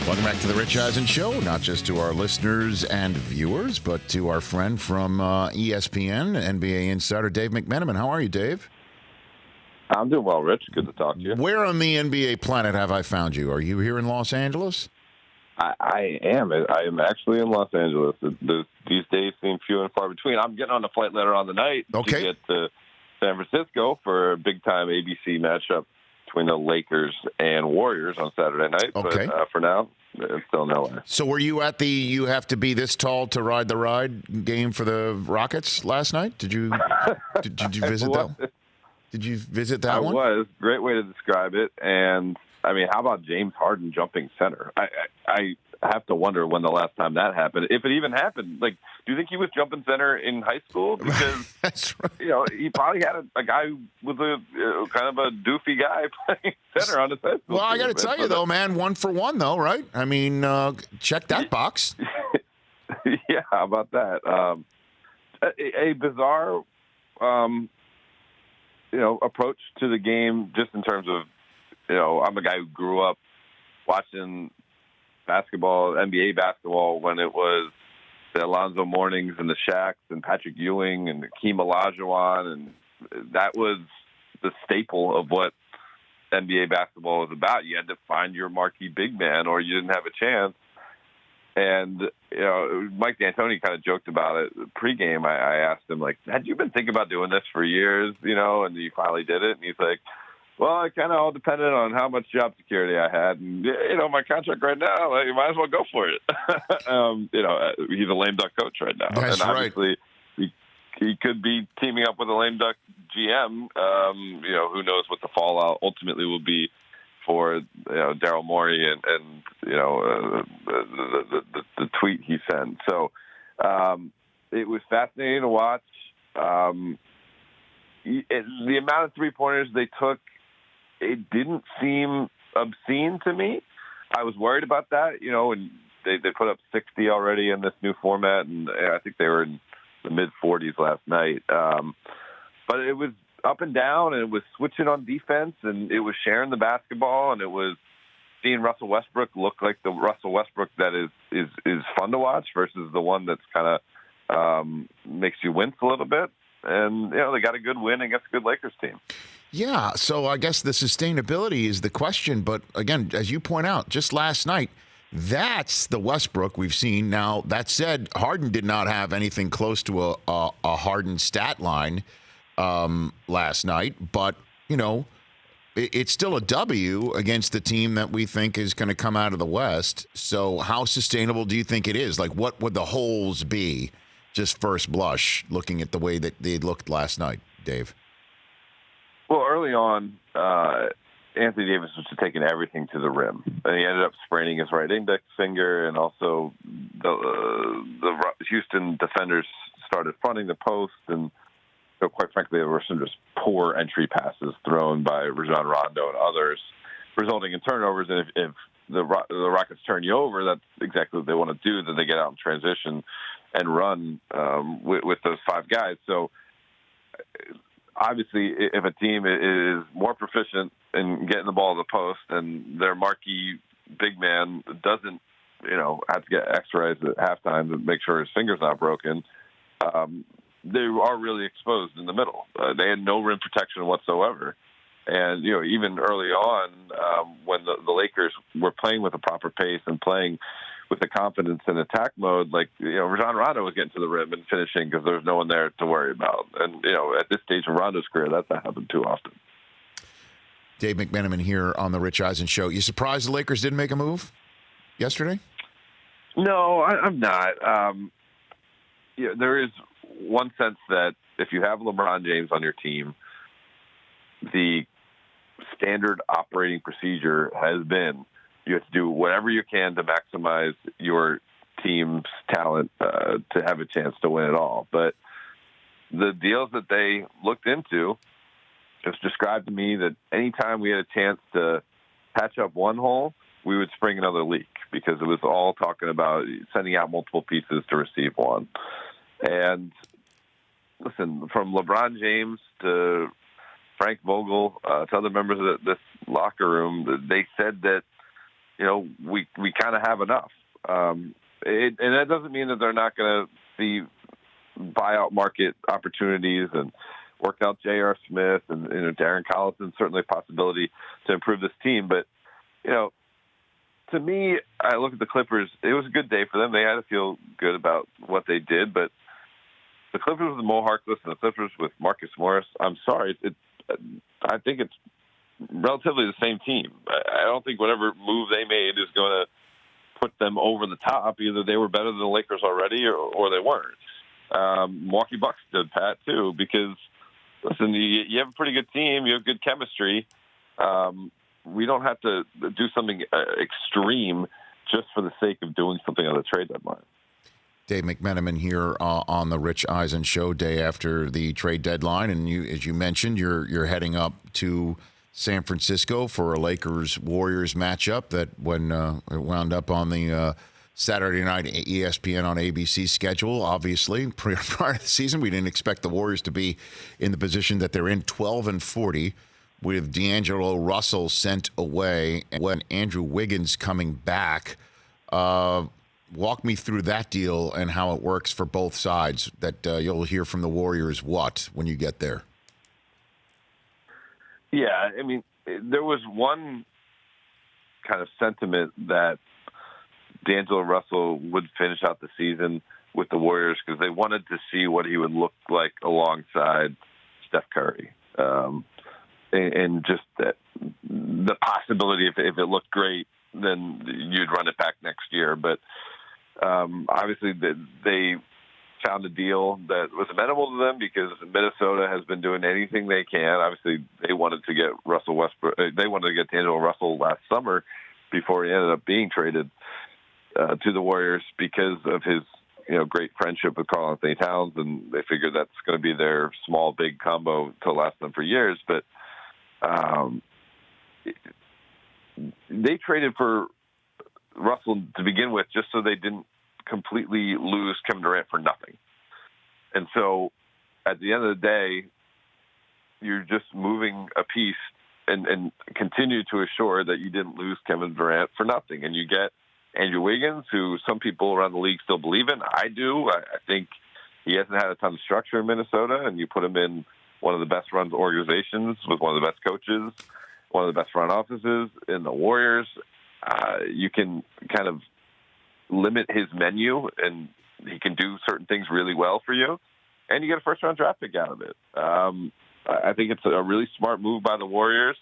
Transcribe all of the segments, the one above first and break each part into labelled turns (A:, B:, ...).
A: Welcome back to the Rich Eisen Show, not just to our listeners and viewers, but to our friend from ESPN, NBA insider Dave McMenamin. How are you, Dave?
B: I'm doing well, Rich. Good to talk to you.
A: Where on the NBA planet have I found you? Are you here in Los Angeles?
B: I am. I am actually in Los Angeles. These days seem few and far between. I'm getting on a flight later on the night to get to San Francisco for a big-time ABC matchup between the Lakers and Warriors on Saturday night.
A: Okay.
B: But for now, it's still in LA.
A: So were you at the "you have to be this tall to ride the ride" game for the Rockets last night? Did you visit that? Did you visit that one?
B: I was. Great way to describe it. And, I mean, how about James Harden jumping center? I have to wonder when the last time that happened, if it even happened. Like, do you think he was jumping center in high school? Because,
A: That's right.
B: You know, he probably had a guy who was a kind of a doofy guy playing center on his high school
A: Well, I got to
B: team.
A: tell you, though, man, 1 for 1, though, right? I mean, check that box.
B: Yeah, how about that? A bizarre, approach to the game, just in terms of, I'm a guy who grew up watching basketball, NBA basketball, when it was the Alonzo Mournings and the Shaqs and Patrick Ewing and Hakeem Olajuwon, and that was the staple of what NBA basketball was about. You had to find your marquee big man or you didn't have a chance. And, Mike D'Antoni kind of joked about it pregame. I asked him, like, had you been thinking about doing this for years, and you finally did it? And he's like, well, it kind of all depended on how much job security I had. And, my contract right now, you might as well go for it. He's a lame duck coach right now.
A: That's
B: and obviously, he could be teaming up with a lame duck GM. Who knows what the fallout ultimately will be for Daryl Morey and the tweet he sent. So it was fascinating to watch. The amount of 3-pointers they took, it didn't seem obscene to me. I was worried about that, and they put up 60 already in this new format, and I think they were in the mid-40s last night. But it was up and down, and it was switching on defense, and it was sharing the basketball, and it was seeing Russell Westbrook look like the Russell Westbrook that is fun to watch versus the one that's kind of makes you wince a little bit. And, they got a good win against a good Lakers team.
A: Yeah, so I guess the sustainability is the question. But, again, as you point out, just last night, that's the Westbrook we've seen. Now, that said, Harden did not have anything close to a Harden stat line last night. But, it's still a W against the team that we think is going to come out of the West. So how sustainable do you think it is? Like, what would the holes be, just first blush, looking at the way that they looked last night, Dave?
B: Well, early on, Anthony Davis was just taking everything to the rim, and he ended up spraining his right index finger, and also the Houston defenders started fronting the post, and quite frankly, there were some just poor entry passes thrown by Rajon Rondo and others, resulting in turnovers. And if the Rockets turn you over, that's exactly what they want to do. Then they get out in transition and run with those 5 guys. So obviously, if a team is more proficient in getting the ball to the post and their marquee big man doesn't, have to get X-rays at halftime to make sure his finger's not broken, they are really exposed in the middle. They had no rim protection whatsoever. And, even early on, when the Lakers were playing with a proper pace and playing with the confidence in attack mode, like, Rajon Rondo was getting to the rim and finishing because there was no one there to worry about. And, at this stage of Rondo's career, that's not happened too often.
A: Dave McMenamin here on the Rich Eisen Show. You surprised the Lakers didn't make a move yesterday?
B: No, I'm not. There is one sense that if you have LeBron James on your team, the standard operating procedure has been you have to do whatever you can to maximize your team's talent to have a chance to win it all. But the deals that they looked into just described to me that anytime we had a chance to patch up one hole, we would spring another leak because it was all talking about sending out multiple pieces to receive one. And listen, from LeBron James to Frank Vogel to other members of this locker room, they said that we kind of have enough. And that doesn't mean that they're not going to see buyout market opportunities and work out J.R. Smith and Darren Collison, certainly a possibility to improve this team. But, to me, I look at the Clippers. It was a good day for them. They had to feel good about what they did. But the Clippers with Mo Harkless and the Clippers with Marcus Morris, I'm sorry. I think it's relatively the same team. I don't think whatever move they made is going to put them over the top. Either they were better than the Lakers already or they weren't. Milwaukee Bucks did, Pat, too, because, listen, you have a pretty good team. You have good chemistry. We don't have to do something extreme just for the sake of doing something on the trade deadline.
A: Dave McMenamin here on the Rich Eisen Show, day after the trade deadline, and as you mentioned, you're heading up to San Francisco for a Lakers-Warriors matchup that it wound up on the Saturday night ESPN on ABC schedule. Obviously, prior to the season, we didn't expect the Warriors to be in the position that they're in, 12-40. With D'Angelo Russell sent away and when Andrew Wiggins coming back. Walk me through that deal and how it works for both sides, that you'll hear from the Warriors when you get there.
B: Yeah, I mean, there was one kind of sentiment that D'Angelo Russell would finish out the season with the Warriors because they wanted to see what he would look like alongside Steph Curry. And just that the possibility, if it looked great, then you'd run it back next year. But obviously, they found a deal that was amenable to them because Minnesota has been doing anything they can. Obviously, they wanted to get Russell Westbrook. They wanted to get D'Angelo Russell last summer before he ended up being traded to the Warriors because of his great friendship with Karl Anthony Towns, and they figured that's going to be their small big combo to last them for years. But they traded for Russell to begin with just so they didn't completely lose Kevin Durant for nothing. And so at the end of the day, you're just moving a piece and continue to assure that you didn't lose Kevin Durant for nothing. And you get Andrew Wiggins, who some people around the league still believe in. I do. I think he hasn't had a ton of structure in Minnesota, and you put him in one of the best run organizations with one of the best coaches, one of the best front offices in the Warriors. You can kind of limit his menu, and he can do certain things really well for you, and you get a first-round draft pick out of it. I think it's a really smart move by the Warriors.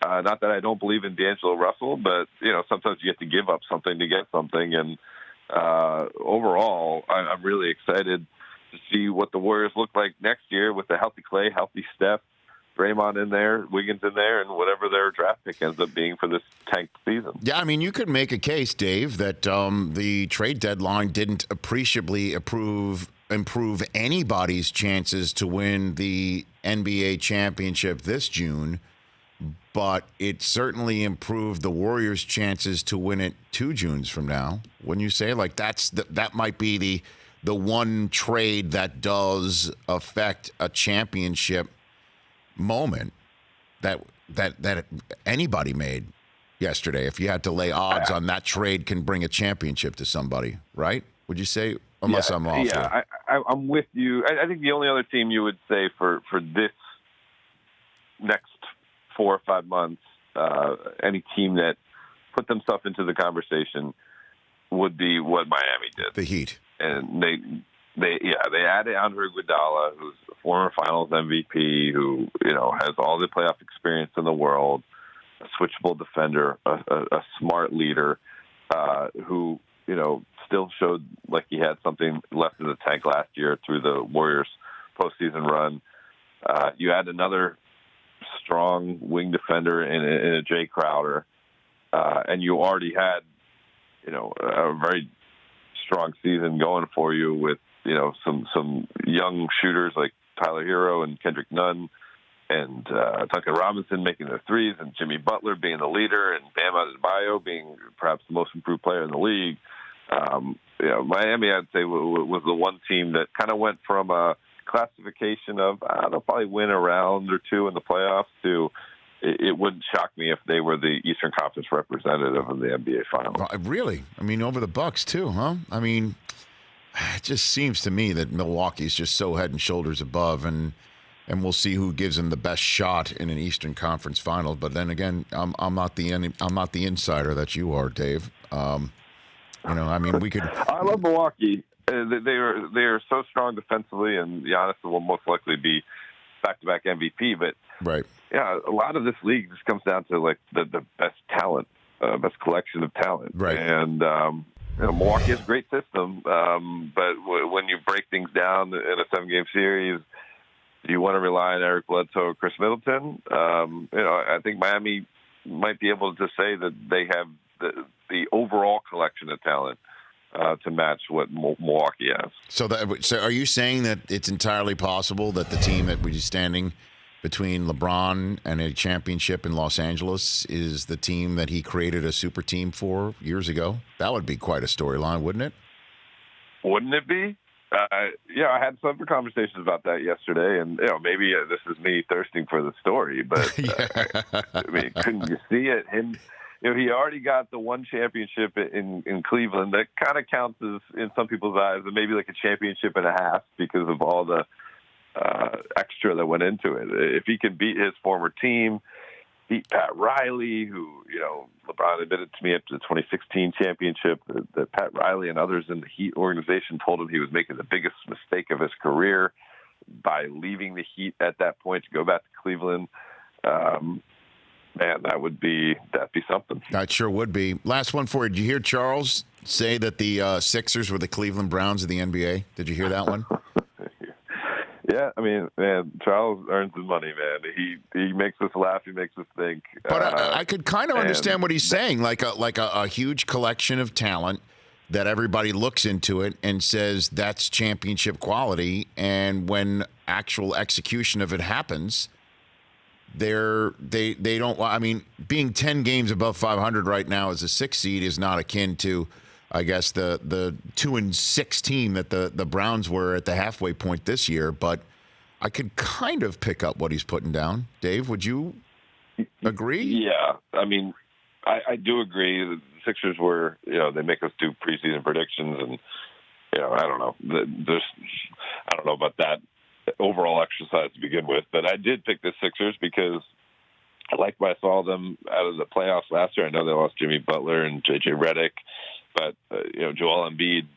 B: Not that I don't believe in D'Angelo Russell, but sometimes you have to give up something to get something. And overall, I'm really excited to see what the Warriors look like next year with a healthy Klay, healthy Steph, Draymond in there, Wiggins in there, and whatever their draft pick ends up being for this tanked season.
A: Yeah, I mean, you could make a case, Dave, that the trade deadline didn't appreciably improve anybody's chances to win the NBA championship this June, but it certainly improved the Warriors' chances to win it 2 Junes from now. Wouldn't you say? Like that might be the one trade that does affect a championship moment that anybody made yesterday. If you had to lay odds on that trade can bring a championship to somebody, right? Would you say? Unless I'm off.
B: Yeah, I'm with you. I think the only other team you would say for this next 4 or 5 months, any team that put themselves into the conversation would be what Miami did.
A: The Heat.
B: And they added Andre Iguodala, who's a former Finals MVP, who has all the playoff experience in the world, a switchable defender, a smart leader, who still showed like he had something left in the tank last year through the Warriors postseason run. You add another strong wing defender in a Jay Crowder, and you already had a very strong season going for you with some young shooters like Tyler Hero and Kendrick Nunn and Duncan Robinson making their threes, and Jimmy Butler being the leader, and Bam Adebayo being perhaps the most improved player in the league. Miami, I'd say, was the one team that kind of went from a classification of they'll probably win a round or two in the playoffs to it wouldn't shock me if they were the Eastern Conference representative of the NBA Finals.
A: Really? I mean, over the Bucks too, huh? I mean, it just seems to me that Milwaukee's just so head and shoulders above, and we'll see who gives them the best shot in an Eastern Conference final. But then again, I'm not the insider that you are, Dave. I mean, we could.
B: I love Milwaukee. They are so strong defensively, and Giannis will most likely be back-to-back MVP. But
A: right,
B: yeah, a lot of this league just comes down to like the best talent, best collection of talent,
A: right?
B: And Milwaukee has a great system, but when you break things down in a 7-game series, do you want to rely on Eric Bledsoe or Chris Middleton? I think Miami might be able to say that they have the overall collection of talent to match what Milwaukee has.
A: So are you saying that it's entirely possible that the team that was standing between LeBron and a championship in Los Angeles is the team that he created a super team for years ago? That would be quite a storyline, wouldn't it?
B: Wouldn't it be? Yeah, I had some conversations about that yesterday, and maybe this is me thirsting for the story, but I mean, couldn't you see it? He already got the one championship in Cleveland that kind of counts as, in some people's eyes, maybe like a championship and a half because of all the extra that went into it. If he can beat his former team, beat Pat Riley, who, LeBron admitted to me after the 2016 championship that Pat Riley and others in the Heat organization told him he was making the biggest mistake of his career by leaving the Heat at that point to go back to Cleveland. Man, that'd be something.
A: That sure would be. Last one for you. Did you hear Charles say that the Sixers were the Cleveland Browns of the NBA? Did you hear that one?
B: Yeah, I mean, man, Charles earns his money, man. He makes us laugh. He makes us think.
A: But I could kind of understand what he's saying, like a huge collection of talent that everybody looks into it and says that's championship quality, and when actual execution of it happens, they don't. I mean, being 10 games above 500 right now as a 6 seed is not akin to, I guess, the 2-6 team that the Browns were at the halfway point this year. But I could kind of pick up what he's putting down. Dave, would you agree?
B: Yeah, I mean, I do agree. The Sixers were, they make us do preseason predictions, and I don't know. I don't know about that overall exercise to begin with, but I did pick the Sixers because I liked what I saw them out of the playoffs last year. I know they lost Jimmy Butler and J.J. Redick, but Joel Embiid,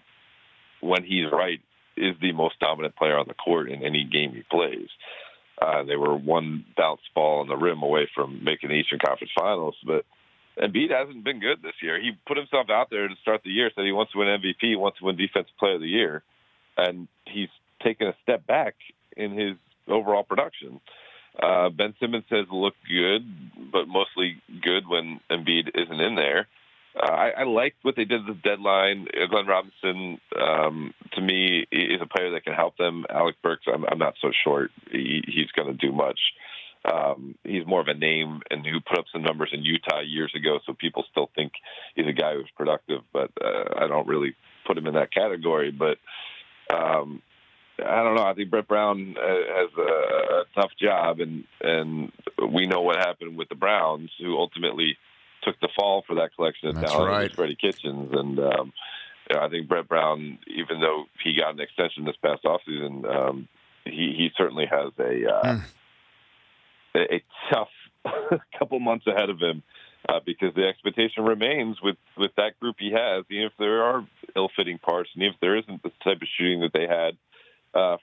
B: when he's right, is the most dominant player on the court in any game he plays. They were one bounce ball on the rim away from making the Eastern Conference Finals, but Embiid hasn't been good this year. He put himself out there to start the year, said he wants to win MVP, he wants to win Defensive Player of the Year, and he's taken a step back in his overall production. Ben Simmons has looked good, but mostly good when Embiid isn't in there. I like what they did at the deadline. Glenn Robinson, to me, is a player that can help them. Alec Burks, I'm not so short. He's going to do much. He's more of a name, and who put up some numbers in Utah years ago, so people still think he's a guy who's productive, but I don't really put him in that category. But I don't know. I think Brett Brown has a tough job, and we know what happened with the Browns, who ultimately took the fall for that collection of
A: That's
B: talent.
A: right.
B: With Freddie Kitchens, and I think Brett Brown, even though he got an extension this past offseason, he certainly has a tough couple months ahead of him. Because the expectation remains with that group he has, even if there are ill-fitting parts, and even if there isn't the type of shooting that they had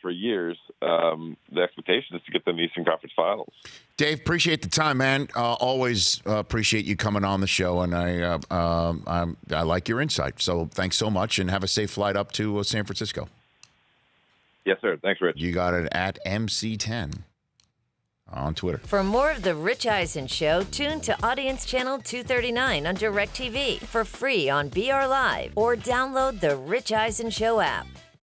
B: for years, the expectation is to get them the Eastern Conference Finals.
A: Dave, appreciate the time, man. Always appreciate you coming on the show, and I like your insight. So thanks so much, and have a safe flight up to San Francisco.
B: Yes, sir. Thanks, Rich.
A: You got it at MC10 on Twitter.
C: For more of The Rich Eisen Show, tune to Audience Channel 239 on DirecTV for free on BR Live, or download the Rich Eisen Show app.